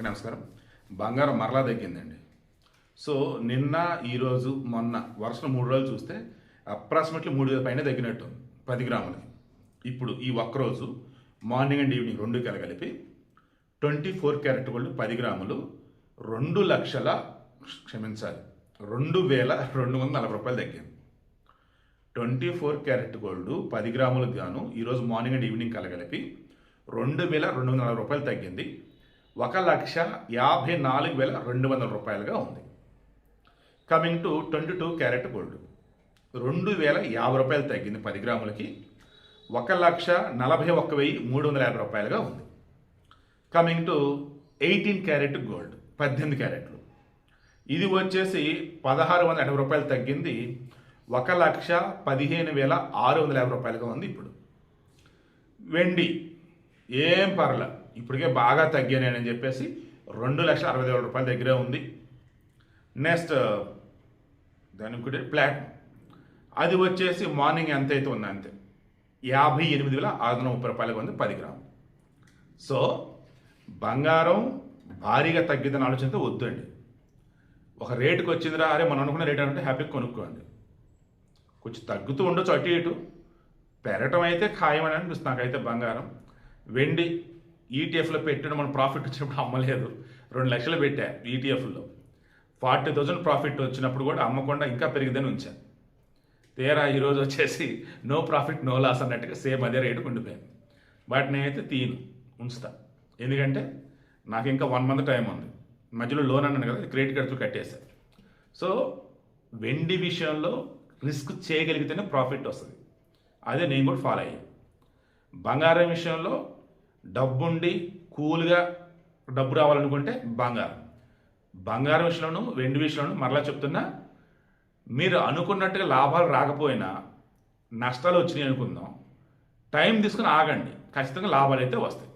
అందరికీ నమస్కారం. బంగారం మరలా తగ్గిందండి. సో నిన్న, ఈరోజు, మొన్న వరుసలో 3 రోజులు చూస్తే అప్రాక్సిమేట్లీ 3,000 పైన తగ్గినట్టు 10 గ్రాములకి. ఇప్పుడు ఈ ఒక్కరోజు మార్నింగ్ అండ్ ఈవినింగ్ రెండు కలిపి 24 క్యారెట్ గోల్డ్ 10 గ్రాములు 2,2,240 రూపాయలు తగ్గింది. 24 క్యారెట్ గోల్డ్ 10 గ్రాములకు గాను ఈరోజు మార్నింగ్ అండ్ ఈవినింగ్ కలిపి 2,240 రూపాయలు తగ్గింది. 1,54,200 రూపాయలుగా ఉంది. కమింగ్ టు 22 క్యారెట్ గోల్డ్ 2,050 రూపాయలు తగ్గింది 10 గ్రాములకి. 1,41,350 రూపాయలుగా ఉంది. కమింగ్ టు 18 క్యారెట్ గోల్డ్ 18 క్యారెట్లు, ఇది వచ్చేసి 1,680 రూపాయలు తగ్గింది. 1,15,650 రూపాయలుగా ఉంది. ఇప్పుడు వెండి ఏం పర్ల, ఇప్పటికే బాగా తగ్గానని చెప్పేసి 2,60,000 రూపాయల దగ్గరే ఉంది. నెక్స్ట్ దాని ఇంకోటి ప్లాటినం, అది వచ్చేసి మార్నింగ్ ఎంత అయితే ఉంది అంతే 58,630 రూపాయలుగా ఉంది 10 గ్రాములు. సో బంగారం భారీగా తగ్గిద్దని ఆలోచనతో వద్దండి. ఒక రేటుకి వచ్చిందిరా, అరే మనం అనుకున్న రేట్ అంటే హ్యాపీగా కొనుక్కోండి. కొంచెం తగ్గుతూ ఉండొచ్చు, అటు ఇటు పెరగటం అయితే ఖాయమని అనిపిస్తుంది నాకైతే. బంగారం, వెండి ఈటీఎఫ్లో పెట్టడం మనం ప్రాఫిట్ వచ్చినప్పుడు అమ్మలేదు. 2 లక్షలు పెట్టా ఈటీఎఫ్లో, 40,000 ప్రాఫిట్ వచ్చినప్పుడు కూడా అమ్మకుండా ఇంకా పెరిగిందని ఉంచాను. తీరా ఈరోజు వచ్చేసి నో ప్రాఫిట్ నో లాస్ అన్నట్టుగా సేమ్ అదే రేటుకు ఉండిపోయాను. బట్ నేనైతే ఉంచుతా, ఎందుకంటే నాకు ఇంకా 1 మంత్ టైం ఉంది. మధ్యలో లోన్ అన్నాను కదా, క్రెడిట్ కార్డ్స్ కట్టేశాను. సో వెండి విషయంలో రిస్క్ చేయగలిగితేనే ప్రాఫిట్ వస్తుంది. అదే నేను కూడా ఫాలో అయ్యాను. బంగారం విషయంలో డబ్బుండి కూల్గా డబ్బు రావాలనుకుంటే బంగారం విషయంలోనూ వెండి విషయంలోనూ మరలా చెప్తున్నా, మీరు అనుకున్నట్టుగా లాభాలు రాకపోయినా నష్టాలు వచ్చినాయి అనుకుందాం, టైం తీసుకుని ఆగండి, ఖచ్చితంగా లాభాలు అయితే వస్తాయి.